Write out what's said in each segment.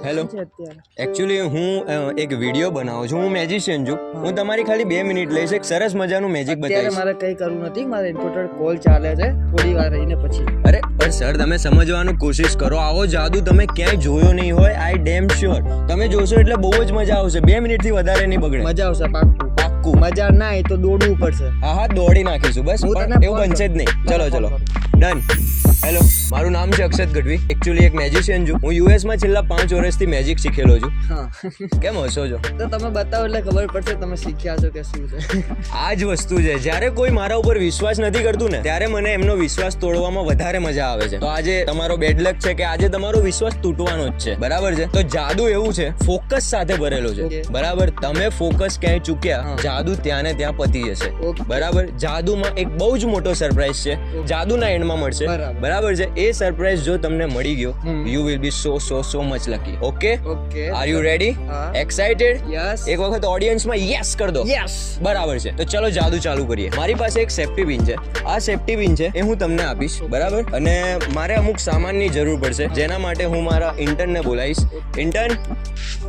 Hello, actually હું એક video બનાવું છું. હું મેજિશિયન છું. હું તમારી ખાલી 2 મિનિટ લઈશ. એક સરસ મજાનું મેજિક બતાવીશ. મારે કઈ કરવું નથી, મારે ઇમ્પોર્ટન્ટ કોલ ચાલે છે, થોડી વાર રહીને પછી. અરે પણ સર, તમે સમજવાનું કોશિશ કરો. આવો જાદુ તમે ક્યાંય જોયો નહીં હોય. આઈ ડેમ શ્યોર તમે જોશો એટલે બહુ જ મજા આવશે. 2 મિનિટથી વધારે નહીં બગડે. મજા આવશે, પાક્કું પાક્કું. મજા ના આવે તો દોડવું પડશે. હા, દોડી નાખીશું બસ. પણ એવું બનશે જ નહીં. ચલો ડન. હેલો, મારું નામ છે અક્ષત ગઢવી. એકચ્યુઅલી એક મેજિશિયન છું. હું યુએસ માં છેલ્લા 5 વર્ષથી મેજિક શીખેલો છું. કેમ હસો છો? તો તમે બતાવો એટલે ખબર પડશે તમે શીખ્યા છો કે શું છે. આ જ વસ્તુ છે. જ્યારે કોઈ મારા ઉપર વિશ્વાસ નથી કરતું ને, ત્યારે મને એમનો વિશ્વાસ તોડવામાં વધારે મજા આવે છે. તો આજે તમારો બેડ લક છે કે આજે તમારો વિશ્વાસ તૂટવાનો જ છે. બરાબર છે? તો જાદુ એવું છે, ફોકસ સાથે ભરેલો છે. બરાબર? તમે ફોકસ ક્યાંય ચૂક્યા, જાદુ ત્યાં ને ત્યાં પતી જશે. બરાબર? જાદુમાં એક બહુ જ મોટો સરપ્રાઈઝ છે. જાદુના એન્ડમાં મળશે. બરાબર છે? એ સરપ્રાઈઝ જો તમને મળી ગયો, you will be so much lucky. Okay, are you ready? Excited? Yes. એક વખત ઓડિયન્સમાં યસ કર દો. યસ. બરાબર છે. તો ચલો જાદુ ચાલુ કરીએ. મારી પાસે એક સેફ્ટી પિન છે. આ સેફ્ટી પિન છે એ હું તમને આપીશ. બરાબર? અને મારે અમુક સામાનની જરૂર પડશે, જેના માટે હું મારા ઇન્ટર્નને બોલાવીશ. ઇન્ટર્ન,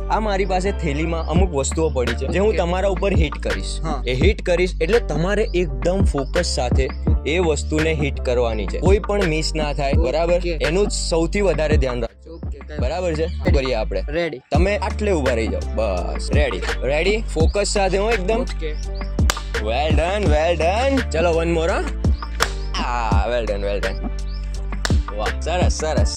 આ મારી પાસે થેલીમાં અમુક વસ્તુઓ પડી છે, જે હું તમારા ઉપર હિટ કરીશ. એ હિટ કરીશ એટલે તમારે એકદમ ફોકસ સાથે એ વસ્તુને હિટ કરવાની છે. કોઈ પણ મિસ ના થાય. બરાબર? એનું જ સૌથી વધારે ધ્યાન રાખજો. બરાબર છે? કરીએ આપણે. રેડી. તમે આટલે ઉભા રહી જાઓ. બસ. રેડી. ફોકસ સાથે હું એકદમ. Well done. ચલો વન મોર. Well done. વાહ, સરસ.